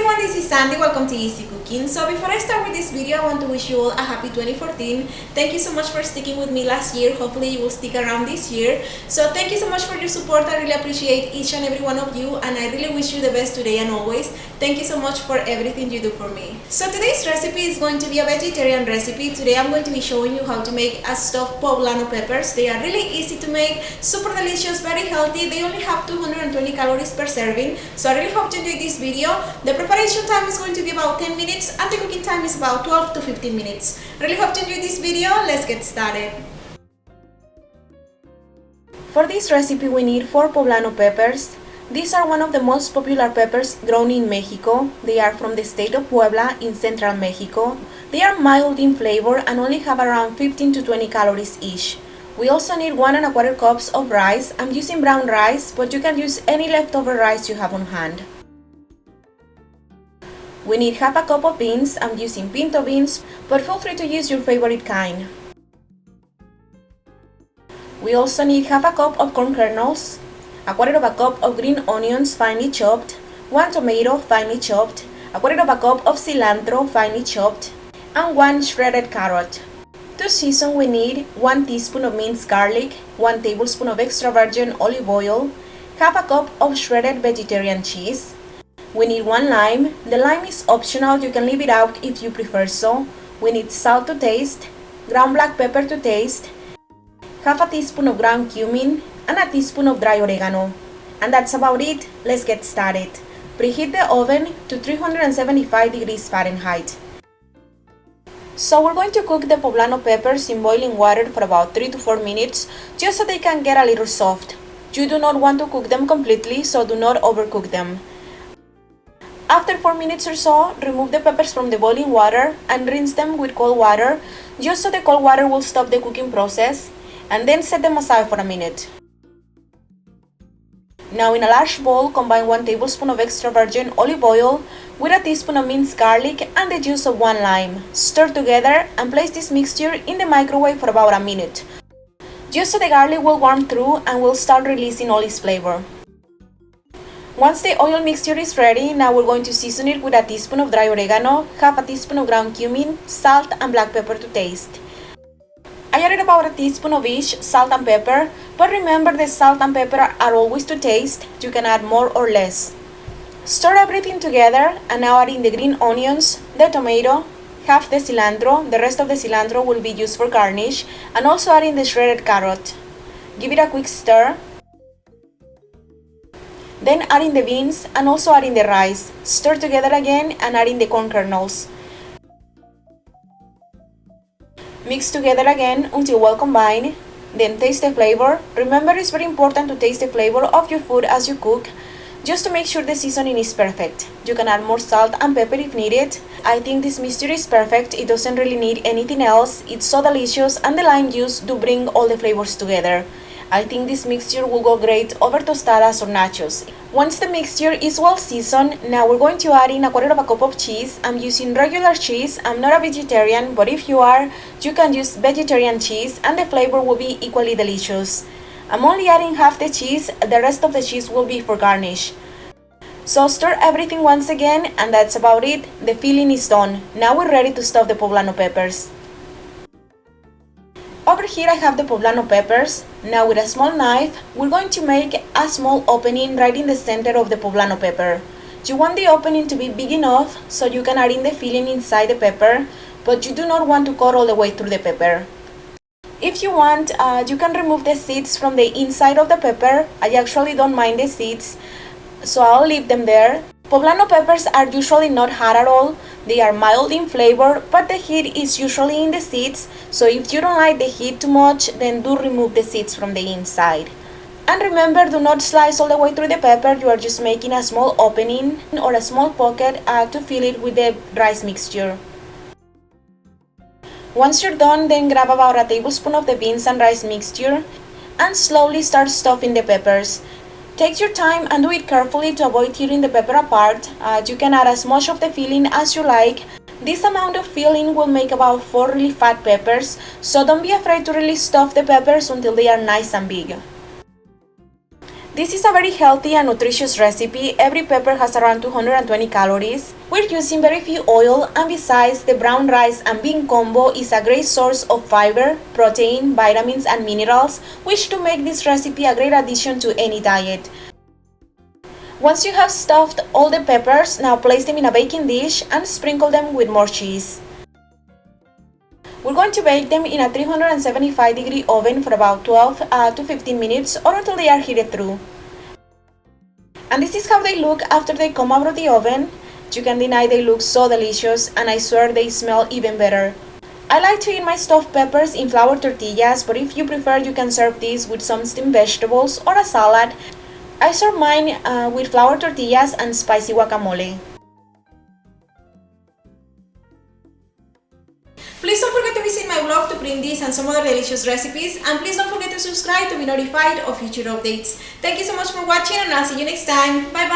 everyone, this is Sandy. Welcome to Easy Cooking. So before I start with this video, I want to wish you all a happy 2014. Thank you so much for sticking with me last year. Hopefully you will stick around this year. So thank you so much for your support. I really appreciate each and every one of you, and I really wish you the best today and always. Thank you so much for everything you do for me. So today's recipe is going to be a vegetarian recipe. Today I'm going to be showing you how to make a stuffed poblano peppers. They are really easy to make, super delicious, very healthy. They only have 220 calories per serving. So I really hope you enjoyed this video. The preparation time is going to be about 10 minutes and the cooking time is about 12 to 15 minutes. Really hope you enjoyed this video. Let's get started. For this recipe we need 4 poblano peppers. These are one of the most popular peppers grown in Mexico. They are from the state of Puebla in central Mexico. They are mild in flavor and only have around 15 to 20 calories each. We also need 1 1/4 cups of rice. I'm using brown rice, but you can use any leftover rice you have on hand. We need half a cup of beans. I'm using pinto beans, but feel free to use your favorite kind. We also need half a cup of corn kernels, 1/4 cup of green onions finely chopped, 1 tomato finely chopped, 1/4 cup of cilantro finely chopped, and 1 shredded carrot. To season we need 1 teaspoon of minced garlic, 1 tablespoon of extra virgin olive oil, half a cup of shredded vegetarian cheese. We need 1 lime. The lime is optional, you can leave it out if you prefer so. We need salt to taste, ground black pepper to taste, half a teaspoon of ground cumin, and a teaspoon of dry oregano. And that's about it. Let's get started. Preheat the oven to 375 degrees Fahrenheit. So we're going to cook the poblano peppers in boiling water for about 3 to 4 minutes, just so they can get a little soft. You do not want to cook them completely, so do not overcook them. After 4 minutes or so, remove the peppers from the boiling water and rinse them with cold water, just so the cold water will stop the cooking process, and then set them aside for a minute. Now in a large bowl, combine 1 tablespoon of extra virgin olive oil with a teaspoon of minced garlic and the juice of 1 lime. Stir together and place this mixture in the microwave for about a minute, just so the garlic will warm through and will start releasing all its flavor. Once the oil mixture is ready, now we're going to season it with a teaspoon of dry oregano, half a teaspoon of ground cumin, salt and black pepper to taste. I added about a teaspoon of each, salt and pepper, but remember the salt and pepper are always to taste. You can add more or less. Stir everything together and now add in the green onions, the tomato, half the cilantro. The rest of the cilantro will be used for garnish, and also add in the shredded carrot. Give it a quick stir. Then add in the beans and also add in the rice. Stir together again and add in the corn kernels. Mix together again until well combined. Then taste the flavor. Remember, it's very important to taste the flavor of your food as you cook, just to make sure the seasoning is perfect. You can add more salt and pepper if needed. I think this mixture is perfect. It doesn't really need anything else. It's so delicious, and the lime juice do bring all the flavors together. I think this mixture will go great over tostadas or nachos. Once the mixture is well seasoned, now we're going to add in 1/4 cup of cheese. I'm using regular cheese. I'm not a vegetarian, but if you are, you can use vegetarian cheese and the flavor will be equally delicious. I'm only adding half the cheese, the rest of the cheese will be for garnish. So stir everything once again, and that's about it. The filling is done. Now we're ready to stuff the poblano peppers. Over here I have the poblano peppers. Now with a small knife, we're going to make a small opening right in the center of the poblano pepper. You want the opening to be big enough so you can add in the filling inside the pepper, but you do not want to cut all the way through the pepper. If you want, you can remove the seeds from the inside of the pepper. I actually don't mind the seeds, so I'll leave them there. Poblano peppers are usually not hot at all. They are mild in flavor, but the heat is usually in the seeds, so if you don't like the heat too much, then do remove the seeds from the inside. And remember, do not slice all the way through the pepper. You are just making a small opening or a small pocket to fill it with the rice mixture. Once you're done, then grab about a tablespoon of the beans and rice mixture and slowly start stuffing the peppers. Take your time and do it carefully to avoid tearing the pepper apart. You can add as much of the filling as you like. This amount of filling will make about 4 really fat peppers, so don't be afraid to really stuff the peppers until they are nice and big. This is a very healthy and nutritious recipe. Every pepper has around 220 calories. We're using very few oil, and besides, the brown rice and bean combo is a great source of fiber, protein, vitamins and minerals, which to make this recipe a great addition to any diet. Once you have stuffed all the peppers, now place them in a baking dish and sprinkle them with more cheese. We're going to bake them in a 375-degree oven for about 12 to 15 minutes or until they are heated through. And this is how they look after they come out of the oven. You can deny they look so delicious, and I swear they smell even better. I like to eat my stuffed peppers in flour tortillas, but if you prefer you can serve these with some steamed vegetables or a salad. I serve mine with flour tortillas and spicy guacamole. Please don't forget to visit my blog to print these and some other delicious recipes, and please don't forget to subscribe to be notified of future updates. Thank you so much for watching, and I'll see you next time. Bye bye!